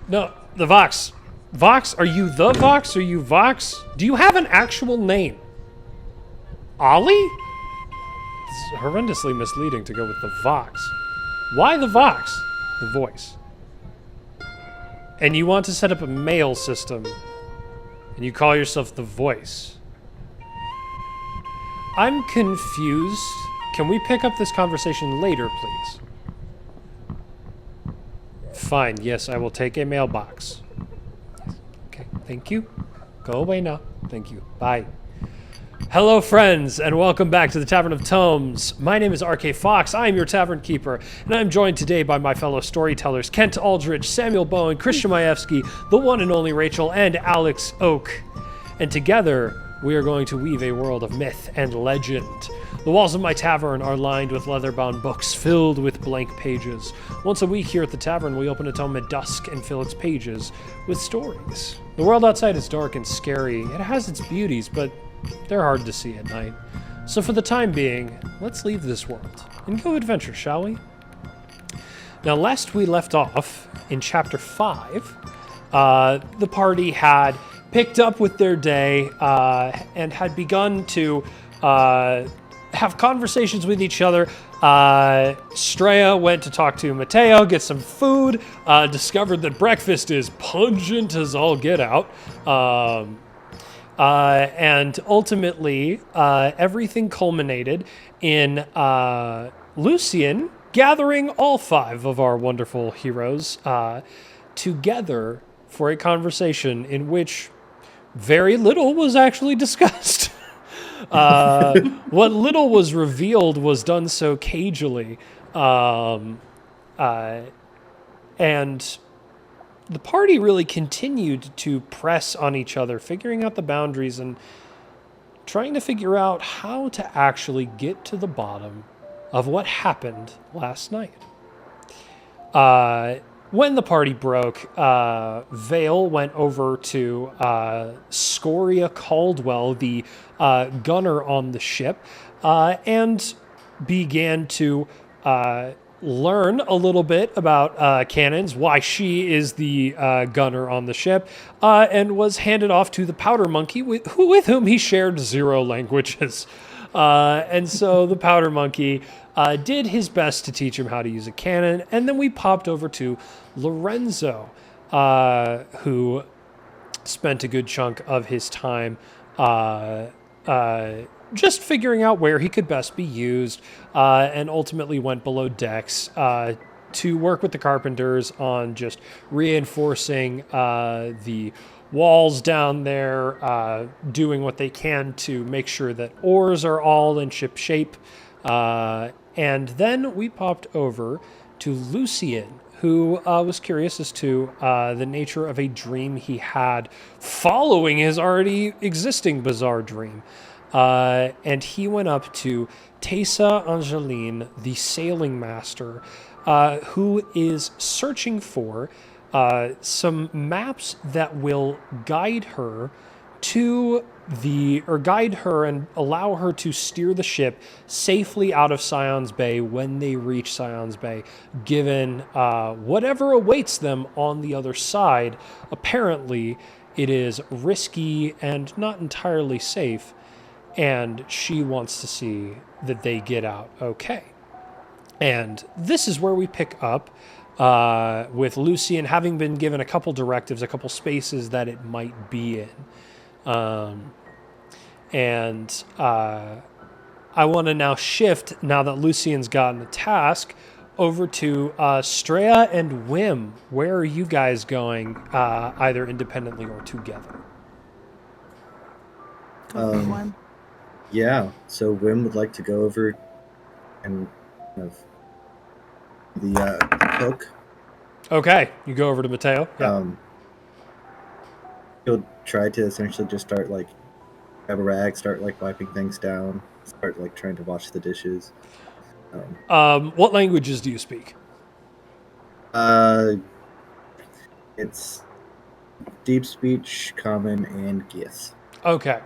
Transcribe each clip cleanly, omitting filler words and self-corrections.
No, the Vox. Vox? Are you the Vox? Are you Vox? Do you have an actual name? Ollie? It's horrendously misleading to go with the Vox. Why the Vox? The voice. And you want to set up a mail system, and you call yourself the Voice. I'm confused. Can we pick up this conversation later, please? Fine, yes, I will take a mailbox. Okay, thank you. Go away now. Thank you. Bye. Hello, friends, and welcome back to the Tavern of Tomes. My name is RK Fox. I am your tavern keeper, and I'm joined today by my fellow storytellers, Kent Aldrich, Samuel Bowen, Christian Majewski, the one and only Rachel, and Alex Oak. And together, we are going to weave a world of myth and legend. The walls of my tavern are lined with leather-bound books filled with blank pages. Once a week here at the tavern, we open a tome at dusk and fill its pages with stories. The world outside is dark and scary. It has its beauties, but they're hard to see at night. So for the time being, let's leave this world and go adventure, shall we? Now, last we left off in chapter 5, the party had picked up with their day and had begun to have conversations with each other. Straya went to talk to Mateo, get some food, discovered that breakfast is pungent as all get out. And ultimately, everything culminated in Lucian gathering all 5 of our wonderful heroes together for a conversation in which very little was actually discussed. What little was revealed was done so cagily. And the party really continued to press on each other, figuring out the boundaries and trying to figure out how to actually get to the bottom of what happened last night. When the party broke, Vale went over to Scoria Caldwell, the gunner on the ship, and began to learn a little bit about cannons, why she is the gunner on the ship, and was handed off to the powder monkey with whom he shared 0 languages. And so the powder monkey did his best to teach him how to use a cannon, and then we popped over to Lorenzo, who spent a good chunk of his time just figuring out where he could best be used, and ultimately went below decks to work with the carpenters on just reinforcing the walls down there, doing what they can to make sure that oars are all in ship shape. And then we popped over to Lucian, who was curious as to the nature of a dream he had following his already existing bizarre dream. And he went up to Tessa Angeline, the sailing master, who is searching for some maps that will guide her and allow her to steer the ship safely out of Scion's Bay when they reach Scion's Bay, given whatever awaits them on the other side. Apparently, it is risky and not entirely safe, and she wants to see that they get out okay. And this is where we pick up with Lucian having been given a couple directives, a couple spaces that it might be in. And I want to now shift, now that Lucian's gotten the task, over to Straya and Wim. Where are you guys going, either independently or together? Yeah, so Wim would like to go over and kind of the cook. Okay, you go over to Mateo. Yeah. He'll try to essentially just start grab a rag, start wiping things down, start trying to wash the dishes. What languages do you speak? It's deep speech, common, and Gith. Okay.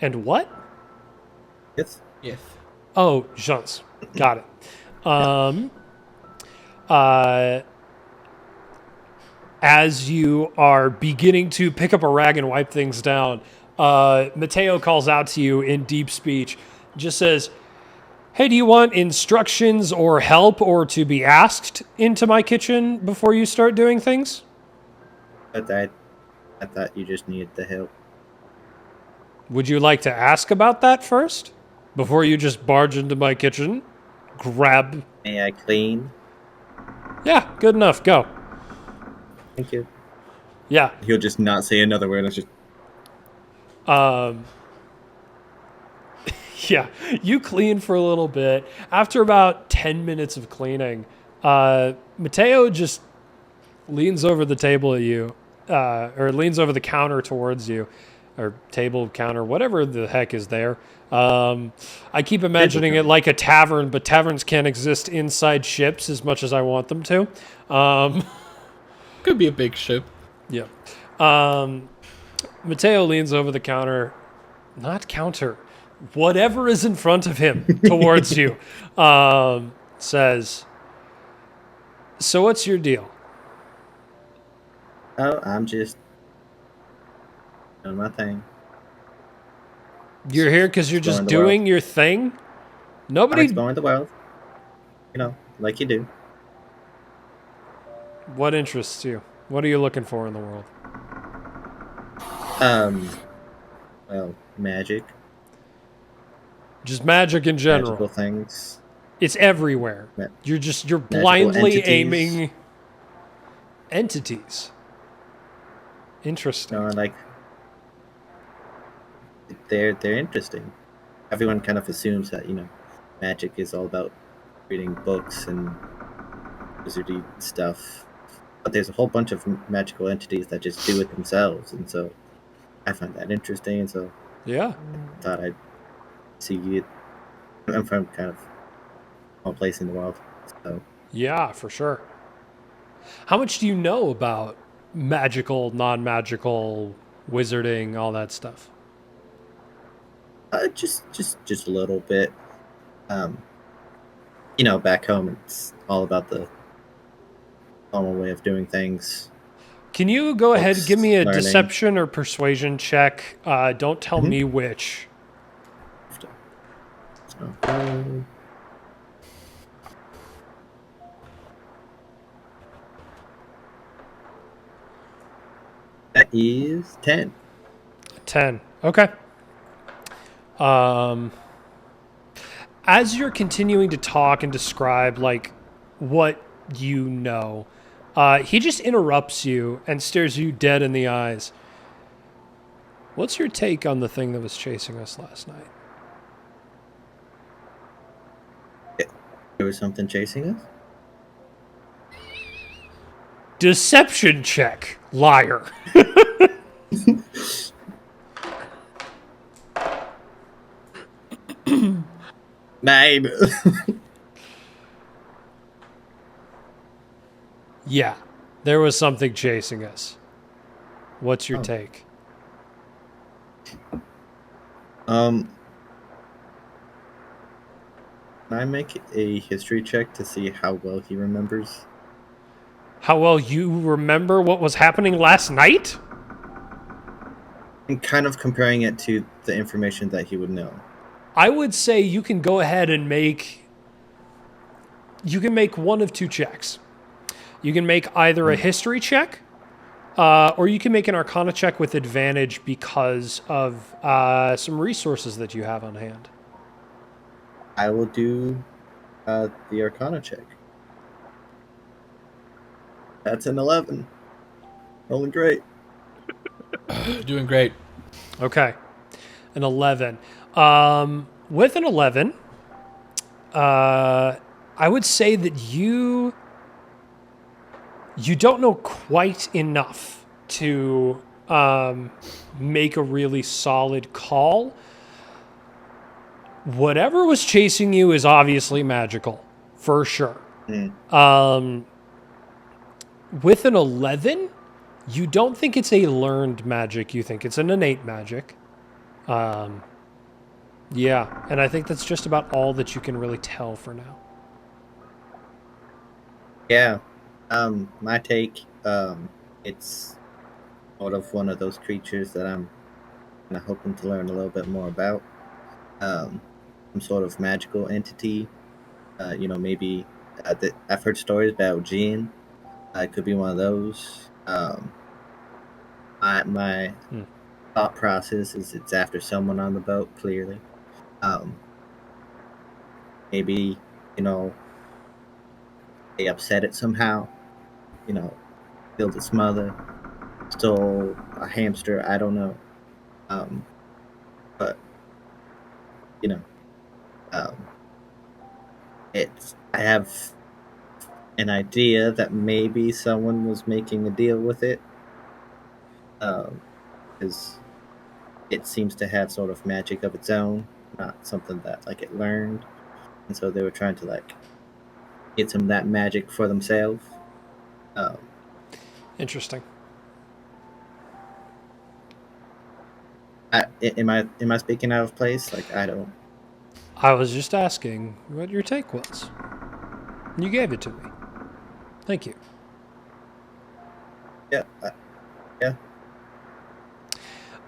And what? Gith? If. Oh, Jans. Got it. as you are beginning to pick up a rag and wipe things down, Mateo calls out to you in deep speech, just says, "Hey, do you want instructions or help or to be asked into my kitchen before you start doing things?" But I thought you just needed the help. Would you like to ask about that first? Before you just barge into my kitchen? Grab. May I clean? Yeah, good enough. Go. Thank you. Yeah. He'll just not say another word. It's just Yeah. You clean for a little bit. After about 10 minutes of cleaning, Mateo just leans over the table at you, or leans over the counter towards you, or table, counter, whatever the heck is there. I keep imagining it like a tavern, but taverns can't exist inside ships as much as I want them to. Could be a big ship. Yeah. Mateo leans over the counter, not counter, whatever is in front of him towards you, says, "So what's your deal?" oh, I'm just doing my thing. You're here because you're just Exploring the doing your thing? I'm Nobody... exploring the world. Like you do. What interests you? What are you looking for in the world? Well, magic, Just magic in general. magical things. It's everywhere. Ma- You're blindly entities. aiming entities. Interesting. Like they're interesting. Everyone kind of assumes that magic is all about reading books and wizardy stuff, but there's a whole bunch of magical entities that just do it themselves, and so I find that interesting. And so Yeah. I thought I'd see it. I'm from kind of all place in the world, so Yeah, for sure. How much do you know about magical, non-magical, wizarding, all that stuff? just a little bit. Back home it's all about the normal way of doing things. Can you go ahead and give me a Learning. deception or persuasion check? Don't tell me which. So, that is 10. 10. Okay. As you're continuing to talk and describe like what you know, he just interrupts you and stares you dead in the eyes. What's your take on the thing that was chasing us last night? There was something chasing us? Deception check, liar. 9. Yeah, there was something chasing us. What's your take? Can I make a history check to see how well he remembers? How well you remember what was happening last night? And kind of comparing it to the information that he would know. I would say you can go ahead and make one of two checks. You can make either a history check, or you can make an arcana check with advantage because of some resources that you have on hand. I will do the arcana check. That's an 11. Rolling great. Doing great. Okay. An 11. With an 11, I would say that you don't know quite enough to make a really solid call. Whatever was chasing you is obviously magical, for sure. With an 11, you don't think it's a learned magic. You think it's an innate magic. Yeah, and I think that's just about all that you can really tell for now. Yeah. My take, it's sort of one of those creatures that I'm kind of hoping to learn a little bit more about. Some sort of magical entity. Maybe I've heard stories about Jinn. It could be one of those. My thought process is it's after someone on the boat, clearly. Um, maybe, you know, they upset it somehow, you know, killed its mother, stole a hamster, I don't know. Um, but, you know, um, I have an idea that maybe someone was making a deal with it. Because it seems to have sort of magic of its own, not something that like it learned. And so they were trying to like get some of that magic for themselves. Um, Interesting. am I speaking out of place? Like I don't. I was just asking what your take was. You gave it to me. Thank you. Yeah, yeah.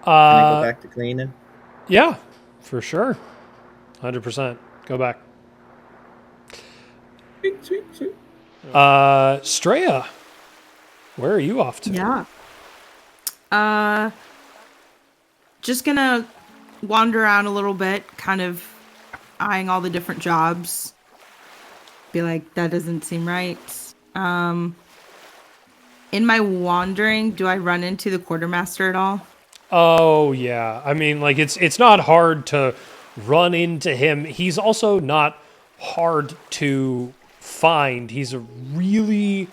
Can I go back to cleaning? Yeah, for sure. 100%. Go back. Sweet. Straya, where are you off to? Yeah. Just gonna wander around a little bit, kind of eyeing all the different jobs. Be like, that doesn't seem right. In my wandering, do I run into the quartermaster at all? Oh yeah. I mean, like it's not hard to run into him. He's also not hard to find. He's a really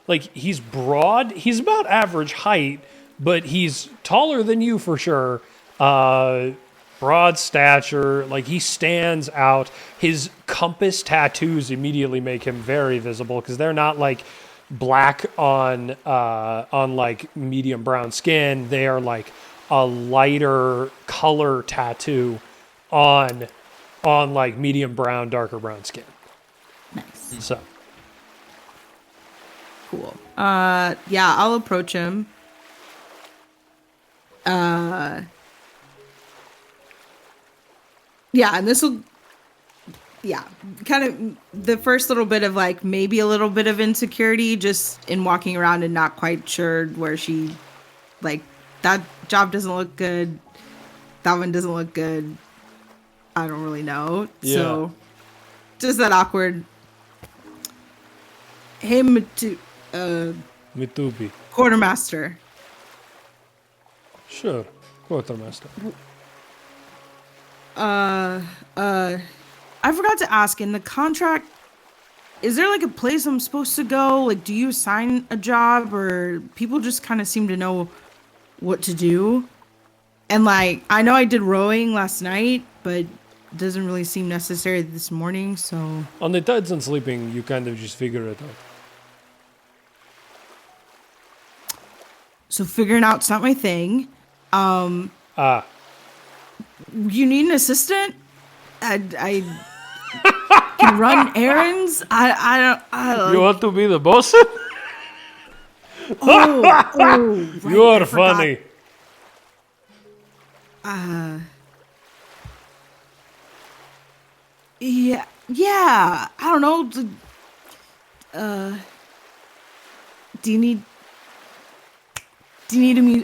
he's broad. He's about average height, but he's taller than you for sure. Broad stature, like he stands out. His compass tattoos immediately make him very visible because they're not like black on like medium brown skin. They are like a lighter color tattoo on like medium brown, darker brown skin. Nice. So Cool. Yeah, I'll approach him. Yeah, and this will, yeah, kind of the first little bit of like maybe a little bit of insecurity just in walking around and not quite sure where she, like, that job doesn't look good. That one doesn't look good. I don't really know. Yeah. So just that awkward. Him to, Mitubi. quartermaster. Sure. Quartermaster. I forgot to ask, in the contract, is there like a place I'm supposed to go? Like, do you assign a job, or people just kind of seem to know what to do? And like, I know I did rowing last night, but it doesn't really seem necessary this morning, so. On the tides and sleeping, you kind of just figure it out. So figuring out's not my thing. You need an assistant? I can run errands. I don't. You want to be the boss? Oh, right, You I are forgot. funny. Yeah. I don't know. Do you need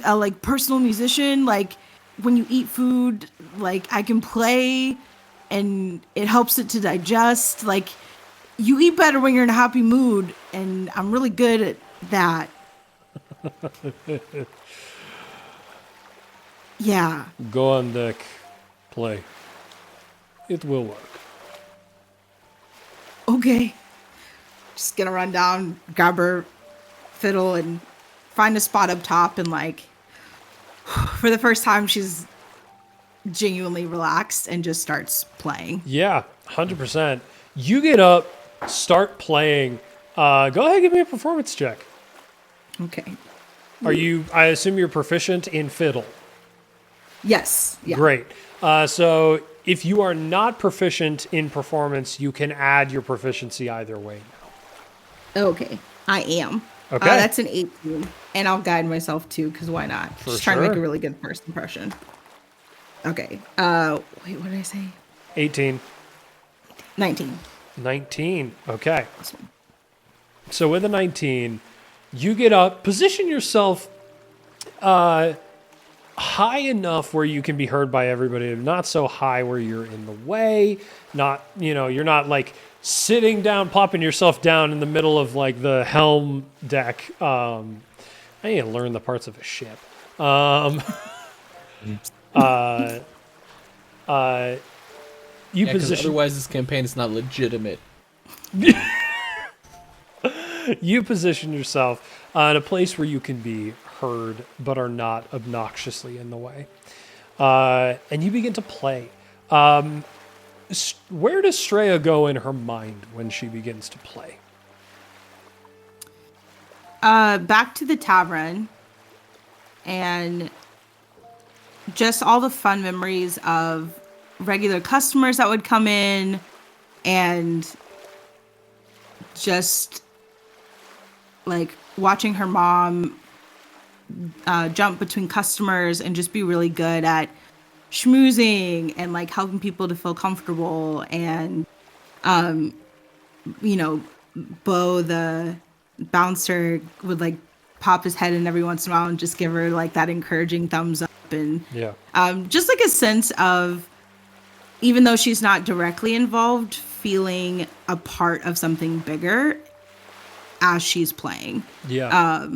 a like personal musician? Like when you eat food, like I can play, and it helps it to digest. Like you eat better when you're in a happy mood, and I'm really good at that. Yeah. Go on deck. Play. It will work. Okay. Just gonna run down, grab her fiddle, and find a spot up top, and like, for the first time, she's genuinely relaxed and just starts playing. Yeah, 100%. You get up, start playing. Go ahead and give me a performance check. Okay. I assume you're proficient in fiddle. Yes. Yeah. Great. So if you are not proficient in performance, you can add your proficiency either way now. Okay. I am. Okay. That's an 18, and I'll guide myself too, because why not? For Just trying to make sure. a really good first impression. Okay. Wait, what did I say? 18. 19. 19. Okay. Awesome. So with a 19, you get up, position yourself high enough where you can be heard by everybody, not so high where you're in the way, not, you're not like sitting down, plopping yourself down in the middle of like the helm deck. I need to learn the parts of a ship. You Yeah, because position otherwise this campaign is not legitimate. you position yourself in a place where you can be heard but are not obnoxiously in the way. And you begin to play. Where does Straya go in her mind when she begins to play? Back to the tavern, and just all the fun memories of regular customers that would come in, and just like watching her mom jump between customers and just be really good at schmoozing and like helping people to feel comfortable, and Bo the bouncer would like pop his head in every once in a while and just give her like that encouraging thumbs up, and Yeah. just like a sense of, even though she's not directly involved, feeling a part of something bigger as she's playing. Yeah.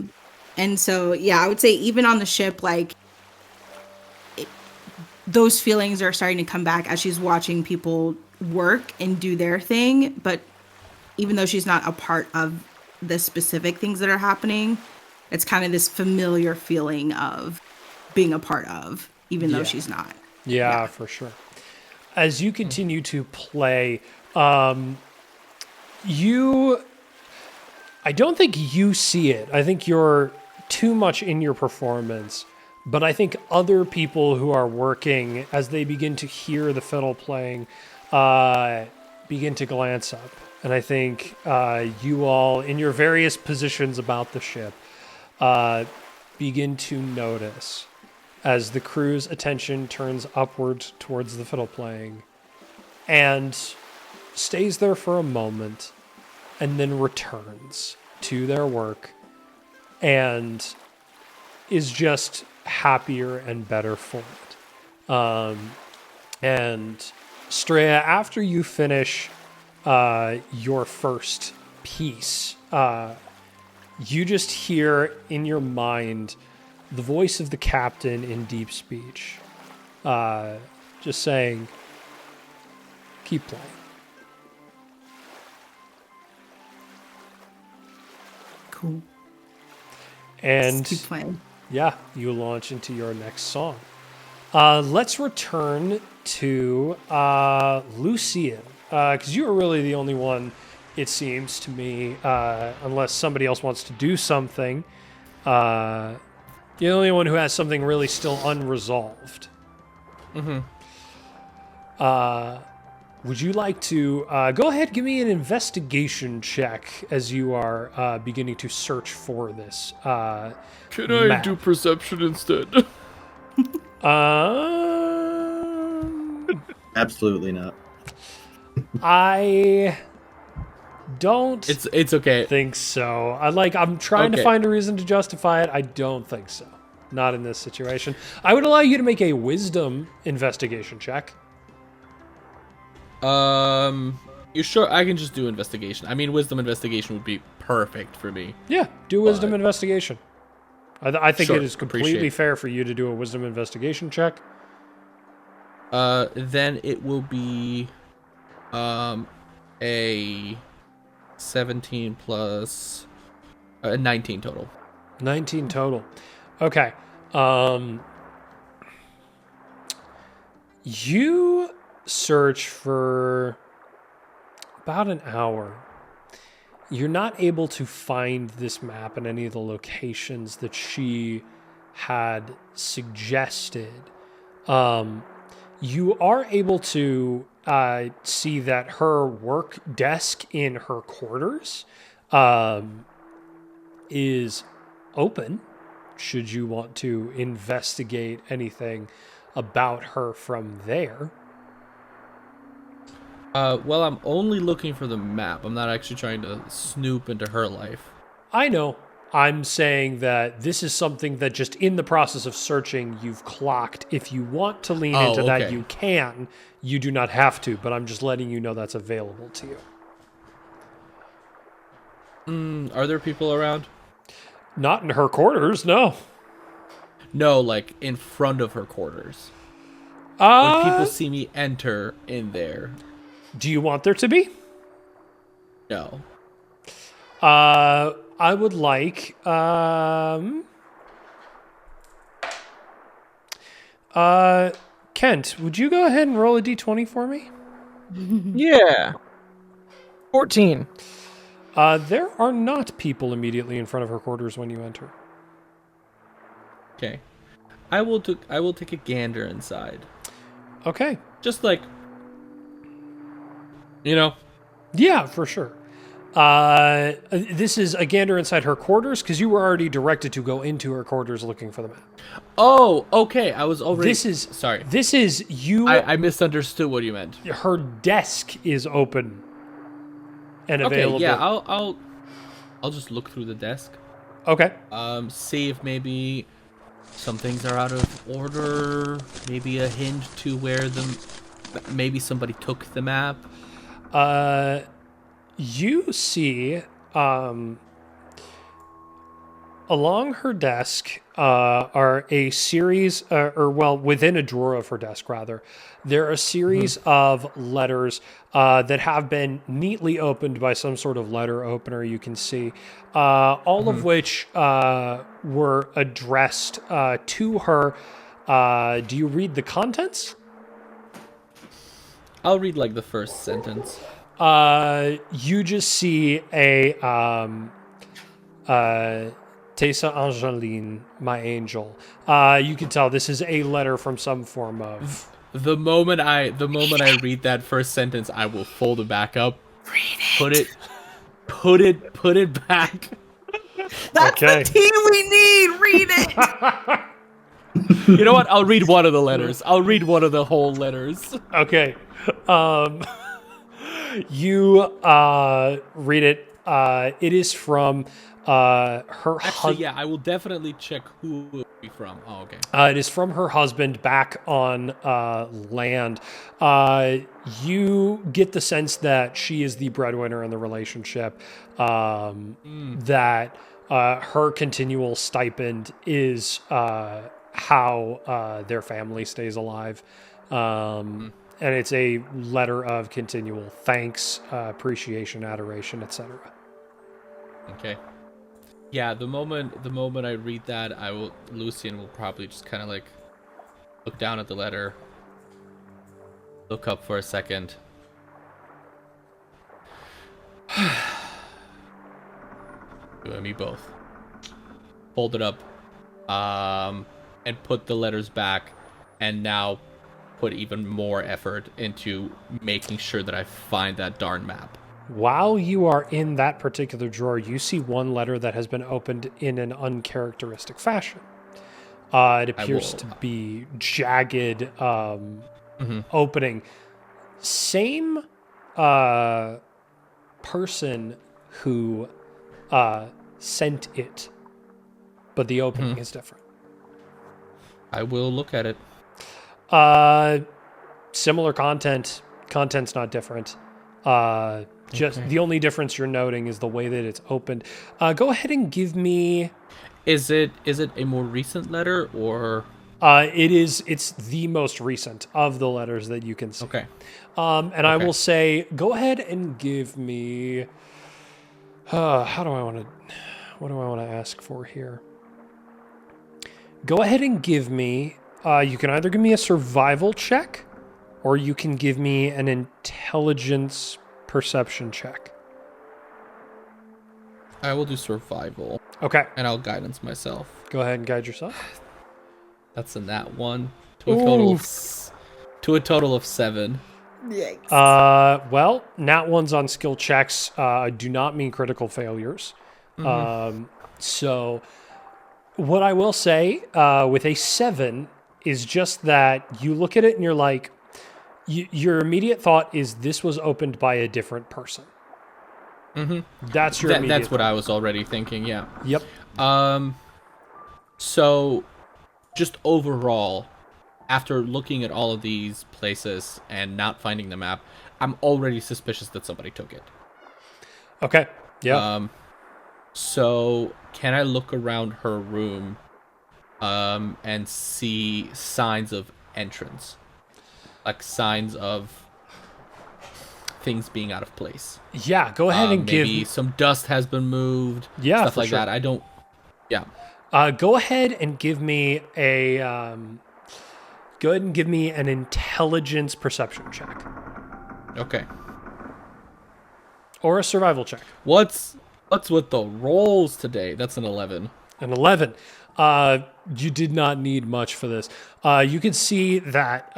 And so, yeah, I would say even on the ship, like, those feelings are starting to come back as she's watching people work and do their thing. But even though she's not a part of the specific things that are happening, it's kind of this familiar feeling of being a part of, even though she's not. Yeah, for sure. As you continue to play, I don't think you see it. I think you're too much in your performance, but I think other people who are working, as they begin to hear the fiddle playing, begin to glance up. And I think you all, in your various positions about the ship, begin to notice as the crew's attention turns upward towards the fiddle playing and stays there for a moment and then returns to their work and is just happier and better for it. And Straya, after you finish your first piece, you just hear in your mind the voice of the captain in deep speech, just saying, keep playing. Cool. And Keep playing. yeah, you launch into your next song. Let's return to Lucian, because you are really the only one, it seems to me, unless somebody else wants to do something. You're the only one who has something really still unresolved. Mm-hmm. Would you like to go ahead, give me an investigation check as you are beginning to search for this? Can I map. do perception instead? Absolutely not. I don't It's okay. think so. I'm trying to Okay. find a reason to justify it. I don't think so. Not in this situation. I would allow you to make a wisdom investigation check. You sure I can just do investigation? I mean, wisdom investigation would be perfect for me. Yeah, do a wisdom investigation. I think Sure, it is completely appreciate it. fair for you to do a wisdom investigation check. Then it will be, a 17 plus 19 total. 19 total. Okay. You search for about an hour. You're not able to find this map in any of the locations that she had suggested. You are able to see that her work desk in her quarters is open. Should you want to investigate anything about her from there? Well, I'm only looking for the map. I'm not actually trying to snoop into her life. I know. I'm saying that this is something that just in the process of searching, you've clocked. If you want to lean into that, okay. you can. You do not have to, but I'm just letting you know that's available to you. Are there people around? Not in her quarters, no. No, like in front of her quarters. When people Uh, see me enter in there. do you want there to be? No. I would like, Kent, would you go ahead and roll a d20 for me? Yeah. 14. There are not people immediately in front of her quarters when you enter. Okay. I will take a gander inside. Okay. Just like, you know. Yeah, for sure. This is a gander inside her quarters because you were already directed to go into her quarters looking for the map. Oh, okay. I was already. Sorry. This is you. I misunderstood what you meant. Her desk is open and Okay, available. yeah. I'll just look through the desk. Okay. See if maybe some things are out of order. Maybe a hint to where maybe somebody took the map. You see, along her desk are a series, within a drawer of her desk, rather, there are a series of letters that have been neatly opened by some sort of letter opener, you can see, all of which were addressed to her. Do you read the contents? I'll read like the first sentence. You just see a Tessa Angeline, my angel. You can tell this is a letter from some form of. The moment I read that first sentence, I will fold it back up. Put it back. That's Okay. the tea we need. Read it. You know what? I'll read one of the letters. I'll read one of the whole letters. Okay. You read it. It is from her Actually, husband. yeah, I will definitely check who it will be from. Oh, okay. It is from her husband back on land. You get the sense that she is the breadwinner in the relationship. That her continual stipend is how their family stays alive. And it's a letter of continual thanks, appreciation, adoration, etc. Okay. Yeah, the moment I read that, Lucian will probably just kind of like look down at the letter, look up for a second. You and me both. Fold it up, and put the letters back, and now put even more effort into making sure that I find that darn map. While you are in that particular drawer, you see one letter that has been opened in an uncharacteristic fashion. It appears to be jagged opening. Same person who sent it, but the opening is different. I will look at it. Similar content. Content's not different. Just the only difference you're noting is the way that it's opened. Go ahead and give me. Is it a more recent letter or? It's the most recent of the letters that you can see. Okay. And I will say, go ahead and give me. What do I want to ask for here? Go ahead and give me. You can either give me a survival check, or you can give me an intelligence perception check. I will do survival. Okay. And I'll guidance myself. Go ahead and guide yourself. That's a nat 1 to a total of 7. Yikes. Well, nat ones on skill checks do not mean critical failures. So, what I will say with a 7 is just that you look at it and you're like, your immediate thought is this was opened by a different person. Mm-hmm. That's your immediate That's what thought. I was already thinking, yeah. Yep. So, just overall, after looking at all of these places and not finding the map, I'm already suspicious that somebody took it. Okay. Yeah. So, can I look around her room and see signs of entrance? Like signs of things being out of place. Yeah, go ahead and maybe some dust has been moved. Yeah, Stuff for like sure. that. I don't... Yeah. Go ahead and give me a... go ahead and give me an intelligence perception check. Okay. Or a survival check. What's with the rolls today? That's an 11. An 11. You did not need much for this. You can see that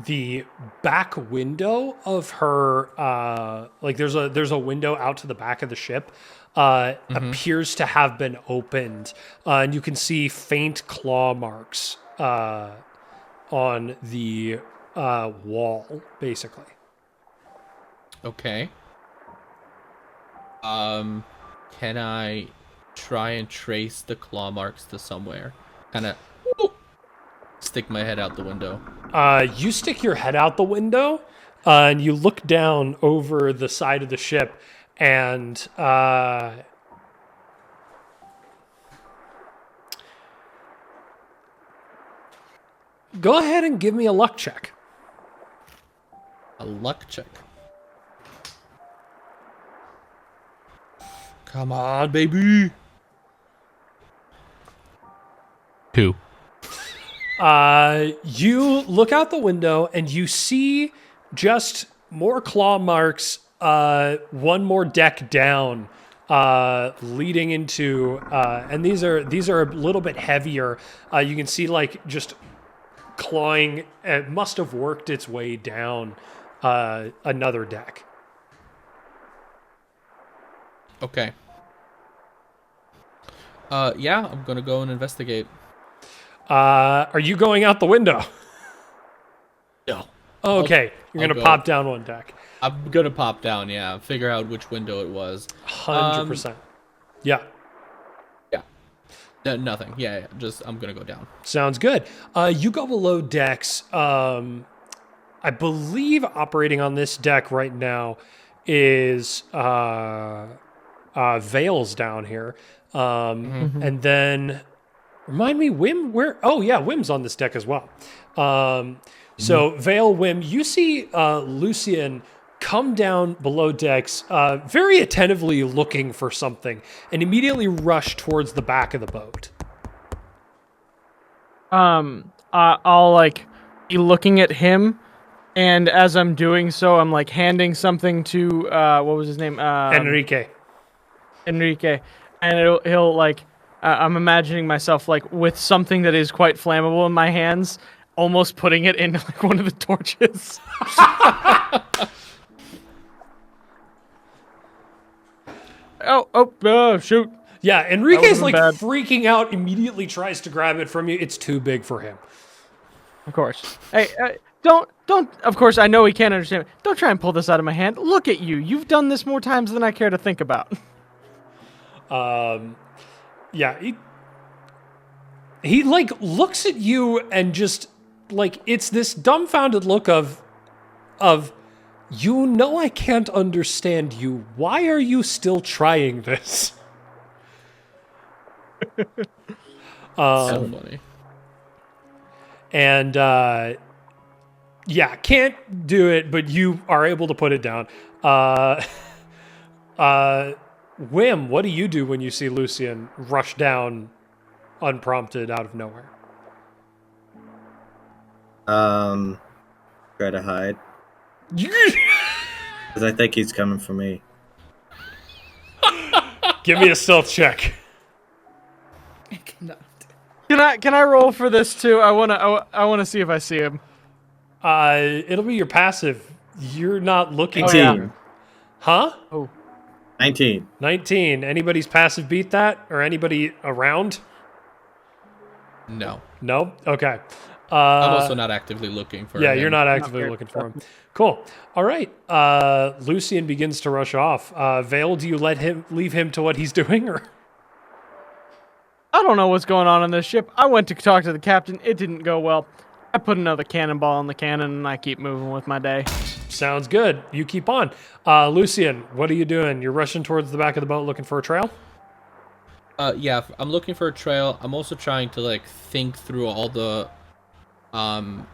the back window of her, like there's a window out to the back of the ship, appears to have been opened, and you can see faint claw marks on the wall, basically. Okay. Can I try and trace the claw marks to somewhere? Kind of stick my head out the window. You stick your head out the window, and you look down over the side of the ship, and go ahead and give me a luck check. A luck check. Come on, baby. 2. You look out the window and you see just more claw marks, one more deck down, leading into, and these are a little bit heavier. You can see like just clawing. It must have worked its way down another deck. Okay. Yeah, I'm gonna go and investigate. Are you going out the window? No. Okay, you're I'll gonna go. pop down one deck. I'm gonna pop down, yeah. Figure out which window it was. 100%. Yeah. Yeah. Nothing. Yeah, just I'm gonna go down. Sounds good. You go below decks. I believe operating on this deck right now is Vale's down here. And then remind me, Wim, where? Oh yeah, Wim's on this deck as well. So Vale, Wim, you see Lucian come down below decks, very attentively looking for something, and immediately rush towards the back of the boat. I'll like be looking at him, and as I'm doing so, I'm like handing something to what was his name? Enrique. Enrique, and he'll like I'm imagining myself like with something that is quite flammable in my hands, almost putting it in like one of the torches. Oh, shoot. Yeah, Enrique's like bad. freaking out, immediately tries to grab it from you. It's too big for him. Of course. Hey, don't. Of course, I know he can't understand. Don't try and pull this out of my hand. Look at you. You've done this more times than I care to think about. Yeah, he like looks at you and just like it's this dumbfounded look of you know I can't understand you. Why are you still trying this? So funny. And yeah, can't do it, but you are able to put it down. Wim, what do you do when you see Lucian rush down unprompted out of nowhere? Try to hide. Because I think he's coming for me. Give me a stealth check. I cannot. Can I roll for this too? I wanna see if I see him. It'll be your passive. You're not looking. Oh, yeah. 18. Huh? Oh. 19. 19. Anybody's passive beat that? Or anybody around? No. No? Okay. I'm also not actively looking for Yeah, him. you're not actively looking for him. Cool. All right. Lucian begins to rush off. Vale, do you leave him to what he's doing, or? I don't know what's going on this ship. I went to talk to the captain. It didn't go well. I put another cannonball in the cannon, and I keep moving with my day. Sounds good. You keep on. Lucian, what are you doing? You're rushing towards the back of the boat looking for a trail? Yeah, I'm looking for a trail. I'm also trying to like think through all the not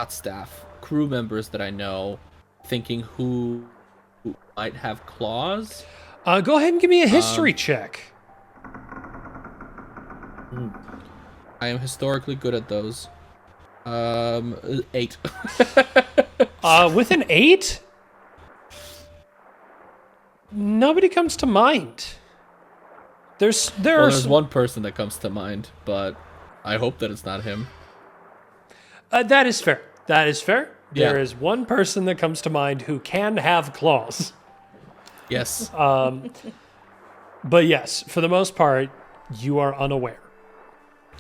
staff, crew members that I know, thinking who might have claws. Go ahead and give me a history check. I am historically good at those. 8. With an 8? Nobody comes to mind. There's one person that comes to mind, but I hope that it's not him. That is fair. That is fair. Yeah. There is one person that comes to mind who can have claws. Yes. But yes, for the most part, you are unaware.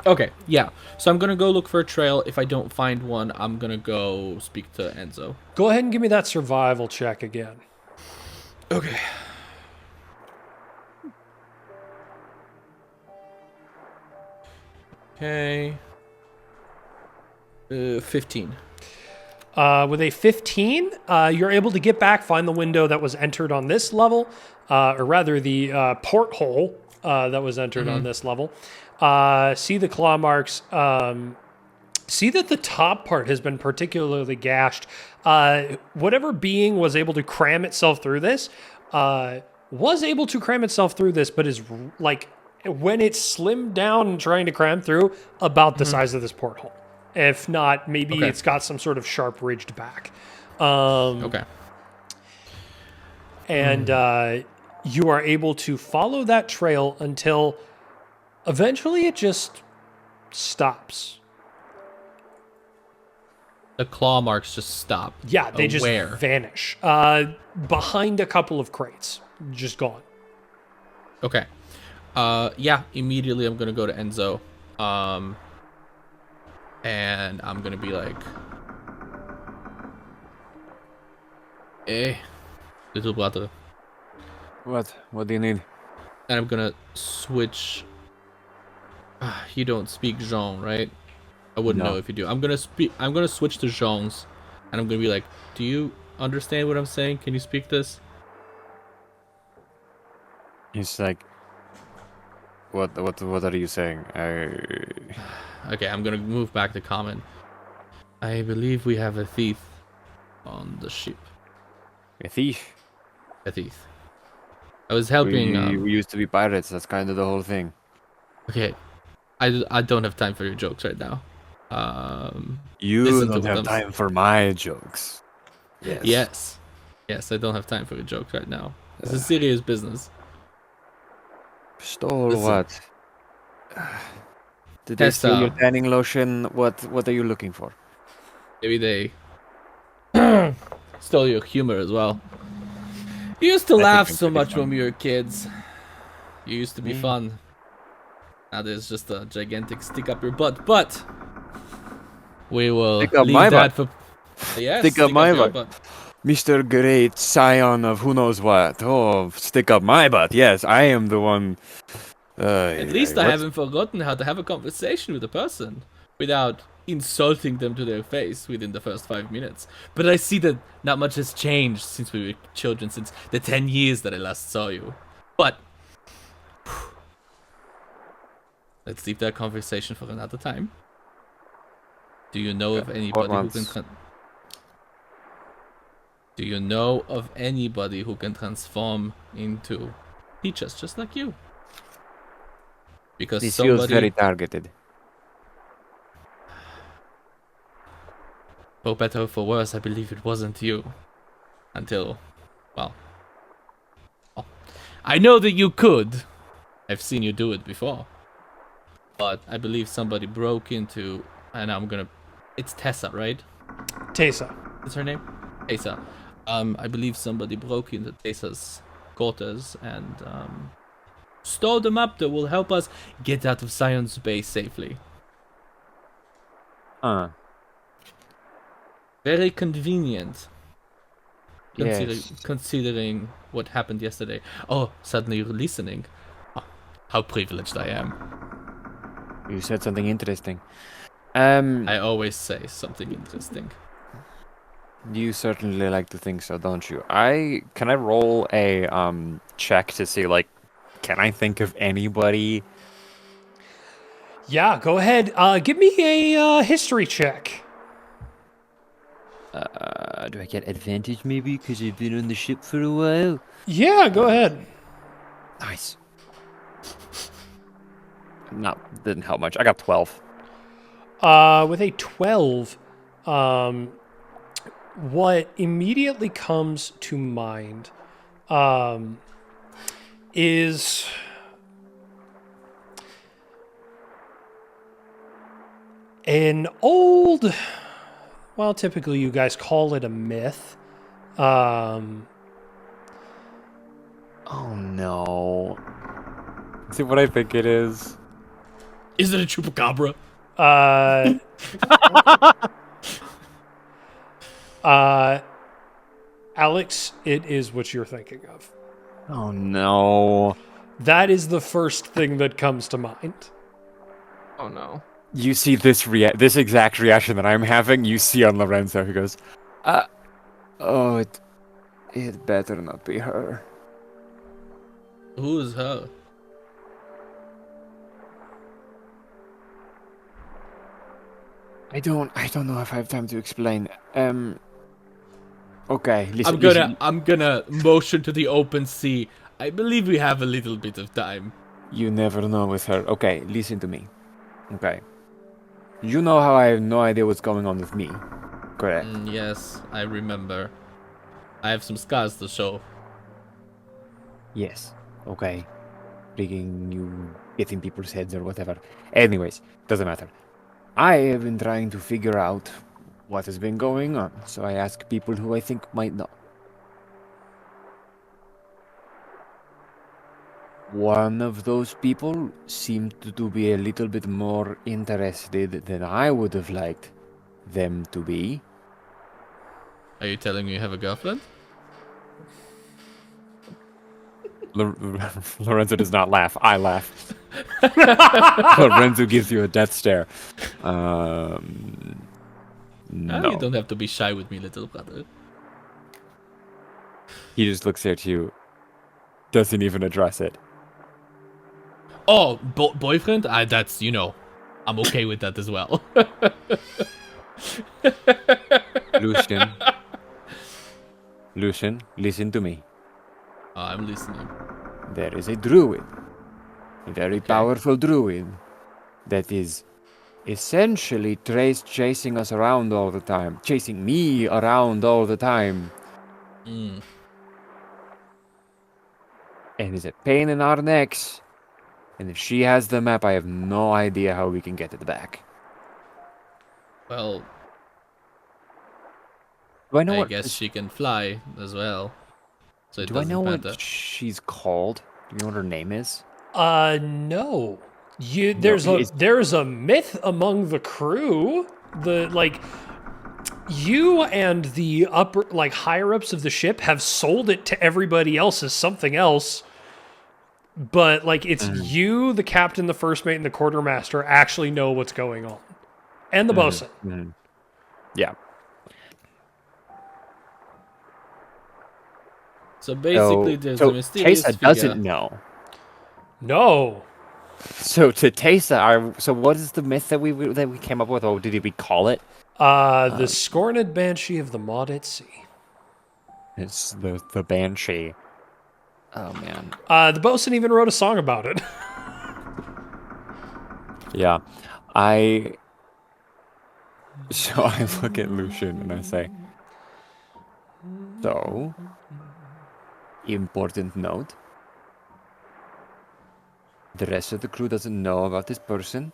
Okay, yeah. So I'm gonna go look for a trail. If I don't find one, I'm gonna go speak to Enzo. Go ahead and give me that survival check again. Okay. Okay. 15. With a 15, you're able to get back, find the window that was entered on this level, or rather the porthole that was entered on this level. See the claw marks. See that the top part has been particularly gashed. Whatever being was able to cram itself through this, but is like, when it's slimmed down and trying to cram through, about the size of this porthole. If not, maybe it's got some sort of sharp ridged back. Okay. And you are able to follow that trail until eventually it just stops. The claw marks just stop. Yeah, they just Where? vanish. Behind a couple of crates. Just gone. Okay. Yeah, immediately I'm gonna go to Enzo. And I'm gonna be like, "Hey, little brother." What? What do you need? And I'm gonna switch. You don't speak Jean, right? I wouldn't No. know if you do. I'm gonna switch to Jean's, and I'm gonna be like, "Do you understand what I'm saying? Can you speak this?" He's like, what are you saying? Okay, I'm gonna move back to common. I believe we have a thief on the ship. A thief? A thief. I was helping. We used to be pirates. That's kind of the whole thing. Okay, I don't have time for your jokes right now. You listen to don't have them. time for my jokes. Yes. Yes, I don't have time for your jokes right now. It's a serious business. Stole Listen. what? Did they steal your Tessa. tanning lotion? What are you looking for? Maybe they stole your humor as well. You used to think laugh I'm so pretty much fun. when we were kids. You used to be fun. Now there's just a gigantic stick up your butt. But we will Stick up leave my that for. Yes, Stick up my your butt. Mr. Great Scion of who knows what. Oh, stick up my butt. Yes, I am the one. At least I haven't forgotten how to have a conversation with a person without insulting them to their face within the first 5 minutes. But I see that not much has changed since we were children, since the 10 years that I last saw you. But let's leave that conversation for another time. Do you know of anybody who can? Do you know of anybody who can transform into teachers just like you? Because This feels somebody, very targeted. for better or for worse, I believe it wasn't you. Until, well, I know that you could. I've seen you do it before. But I believe somebody broke into, and it's Tessa, right? Tessa. Is her name? Tessa. I believe somebody broke into Tessa's quarters and stole the map that will help us get out of Sion's base safely. Very convenient. Yes. Considering what happened yesterday. Oh, suddenly you're listening. Oh, how privileged I am. You said something interesting. I always say something interesting. You certainly like to think so, don't you? Can I roll a check to see, like, can I think of anybody? Yeah, go ahead. Give me a history check. Do I get advantage maybe because I've been on the ship for a while? Yeah, go ahead. Nice. Didn't help much. I got 12. With a 12, what immediately comes to mind is an old, well, typically you guys call it a myth. Oh no. See what I think it is? Is it a chupacabra? Alex, it is what you're thinking of. Oh no. That is the first thing that comes to mind. Oh no. You see this exact reaction that I'm having, you see on Lorenzo, who goes, oh, it better not be her. Who is her? I don't know if I have time to explain. Okay, listen. I'm gonna motion to the open sea. I believe we have a little bit of time. You never know with her. Okay, listen to me. Okay. You know how I have no idea what's going on with me, correct? Yes, I remember. I have some scars to show. Yes. Okay. Freaking you getting people's heads or whatever. Anyways, doesn't matter. I have been trying to figure out what has been going on, so I ask people who I think might know. One of those people seemed to be a little bit more interested than I would have liked them to be. Are you telling me you have a girlfriend? Lorenzo does not laugh. I laugh. Lorenzo gives you a death stare. No. No. You don't have to be shy with me, little brother. He just looks at you. Doesn't even address it. Oh, boyfriend? That's, I'm okay with that as well. Lucian, listen to me. I'm listening. There is a druid. A very powerful druid. That is essentially chasing us around all the time. Chasing me around all the time. Mm. And is a pain in our necks. And if she has the map, I have no idea how we can get it back. Well, Do I know I what? guess she can fly as well. So it Do I doesn't know matter. what she's called? Do you know what her name is? No. There's a myth among the crew. You and the higher ups of the ship have sold it to everybody else as something else. But it's you, the captain, the first mate, and the quartermaster actually know what's going on. And the bosun. Mm-hmm. Yeah. So basically, there's a mysterious Teysa figure. doesn't know. No. So to Teysa, so what is the myth that we came up with, or did we call it? The scorned banshee of the maud at sea. It's the banshee. Oh man. The bosun even wrote a song about it. Yeah. So I look at Lucian and I say, so, important note. The rest of the crew doesn't know about this person.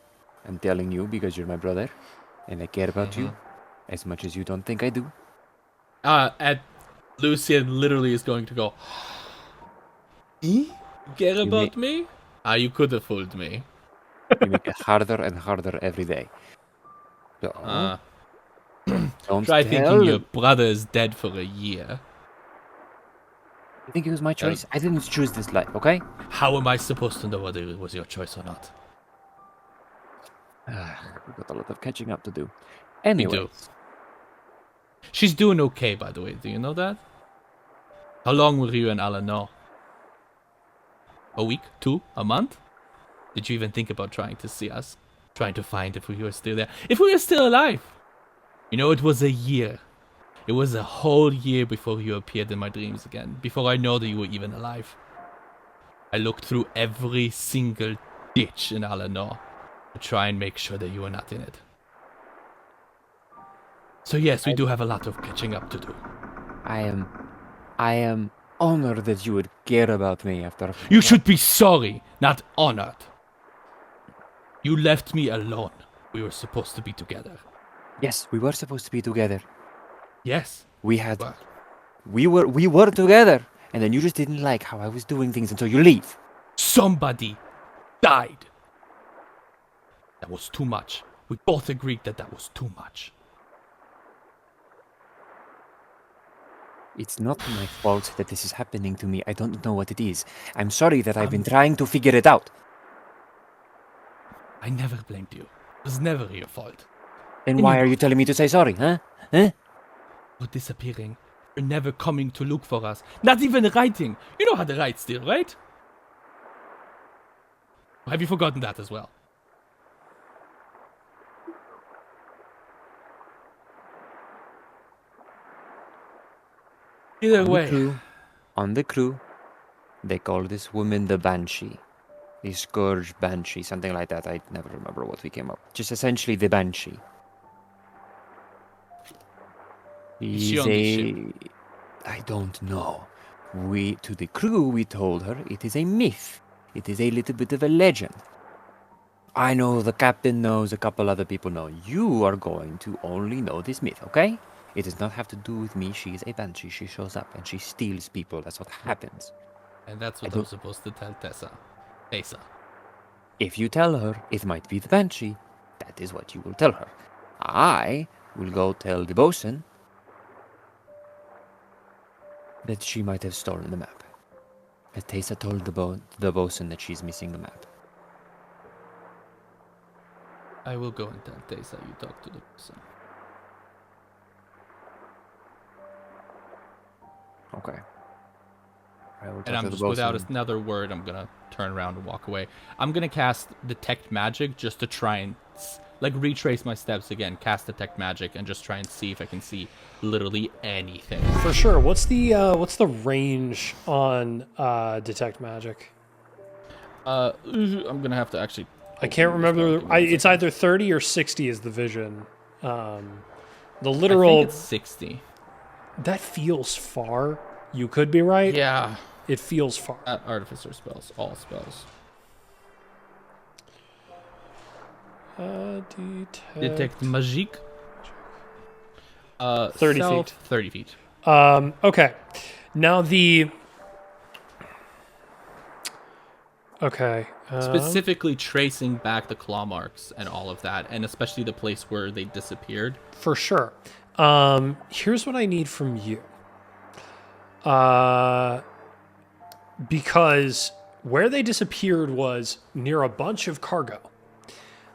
I'm telling you because you're my brother, and I care about you as much as you don't think I do. Lucian literally is going to go. Care You about me? Ah, you could have fooled me. You make it harder and harder every day. So, don't Try thinking tell. your brother is dead for a year. You think it was my choice? I didn't choose this life, okay? How am I supposed to know whether it was your choice or not? We've got a lot of catching up to do. do. Anyway, She's doing okay, by the way. Do you know that? How long will you and Alan know? A week? 2? A month? Did you even think about trying to see us? Trying to find if we were still there? If we were still alive? You know, it was a year. It was a whole year before you appeared in my dreams again. Before I know that you were even alive. I looked through every single ditch in Alanor to try and make sure that you were not in it. So yes, we do have a lot of catching up to do. I am honored that you would care about me after. You should be sorry, not honored. You left me alone. We were supposed to be together. Yes, we were supposed to be together. Yes. We had. But We were together, and then you just didn't like how I was doing things, and so you leave. somebody died. That was too much. We both agreed that that was too much. It's not my fault that this is happening to me. I don't know what it is. I'm sorry that I've been trying to figure it out. I never blamed you. It was never your fault. Then why are you telling me to say sorry, huh? You're disappearing. You're never coming to look for us. Not even writing. You know how to write still, right? Or have you forgotten that as well? Either way. On the crew, they call this woman the Banshee. The Scourge Banshee, something like that. I never remember what we came up. Just essentially the Banshee. Is she on the ship? I don't know. To the crew, we told her it is a myth. It is a little bit of a legend. I know the captain knows, a couple other people know. You are going to only know this myth, okay? It does not have to do with me. She is a Banshee. She shows up and she steals people. That's what happens. And that's what I'm supposed to tell Tessa. If you tell her it might be the Banshee, that is what you will tell her. I will go tell the bosun that she might have stolen the map. That Tessa told the bosun that she's missing the map. I will go and tell Tessa you talked to the person. Okay. I will And talk I'm to the just, without bosun. another word, I'm gonna turn around and walk away. I'm gonna cast Detect Magic just to try and, retrace my steps again. Cast Detect Magic and just try and see if I can see literally anything. For sure. What's the range on Detect Magic? I'm gonna have to actually... I can't remember. It's either 30 or 60 is the vision. The literal... I think it's 60. That feels far. You could be right. Yeah. It feels far. Not Artificer spells, all spells. Detect Magic. 30 feet. 30 feet. Okay. Now the... Okay. Specifically tracing back the claw marks and all of that, and especially the place where they disappeared. For sure. Here's what I need from you. Because where they disappeared was near a bunch of cargo.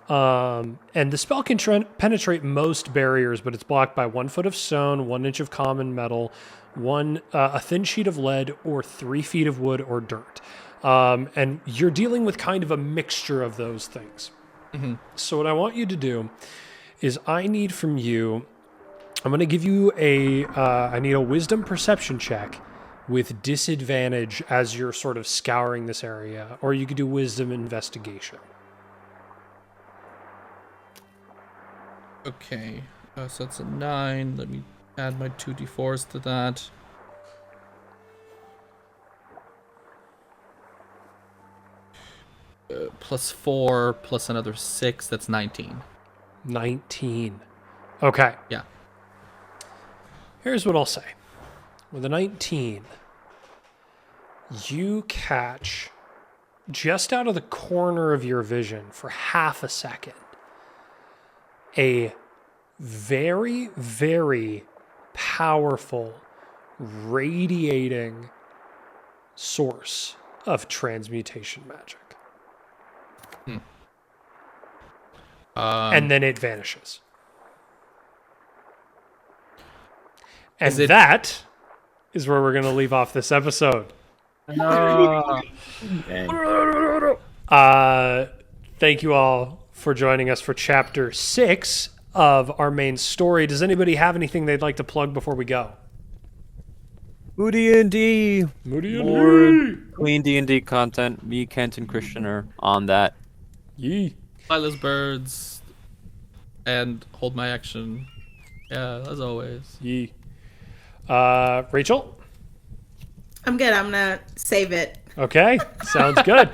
And the spell can penetrate most barriers, but it's blocked by 1 foot of stone, 1 inch of common metal, a thin sheet of lead, or 3 feet of wood or dirt. And you're dealing with kind of a mixture of those things. Mm-hmm. So what I want you to do is I need from you, I'm going to give you I need a wisdom perception check with disadvantage as you're sort of scouring this area, or you could do wisdom investigation. Okay, so that's a 9. Let me add my 2d4s to that. Plus 4, plus another 6, that's 19. 19. Okay. Yeah. Here's what I'll say. With a 19, you catch, just out of the corner of your vision for half a second, a very, very powerful, radiating source of transmutation magic. And then it vanishes. And that is where we're going to leave off this episode. Dang. Thank you all for joining us for Chapter 6 of our main story. Does anybody have anything they'd like to plug before we go? Moody and D. Moody and More clean D&D content. Me, Kent, and Christian are on that. Yee. Flightless birds. And hold my action. Yeah, as always. Yee. Rachel? I'm good. I'm gonna save it. Okay, sounds good.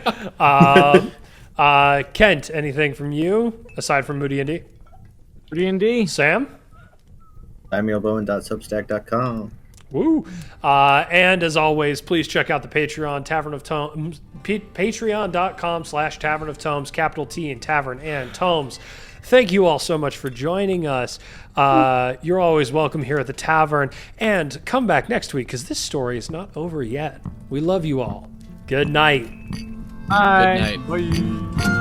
Kent, anything from you aside from Moody and D? D&D. Sam? SamuelBowen.substack.com. Woo! And as always, please check out the Patreon, Tavern of Tomes, patreon.com/Tavern of Tomes, capital T in Tavern and Tomes. Thank you all so much for joining us. You're always welcome here at the Tavern. And come back next week, because this story is not over yet. We love you all. Good night. Bye. Good night. Bye.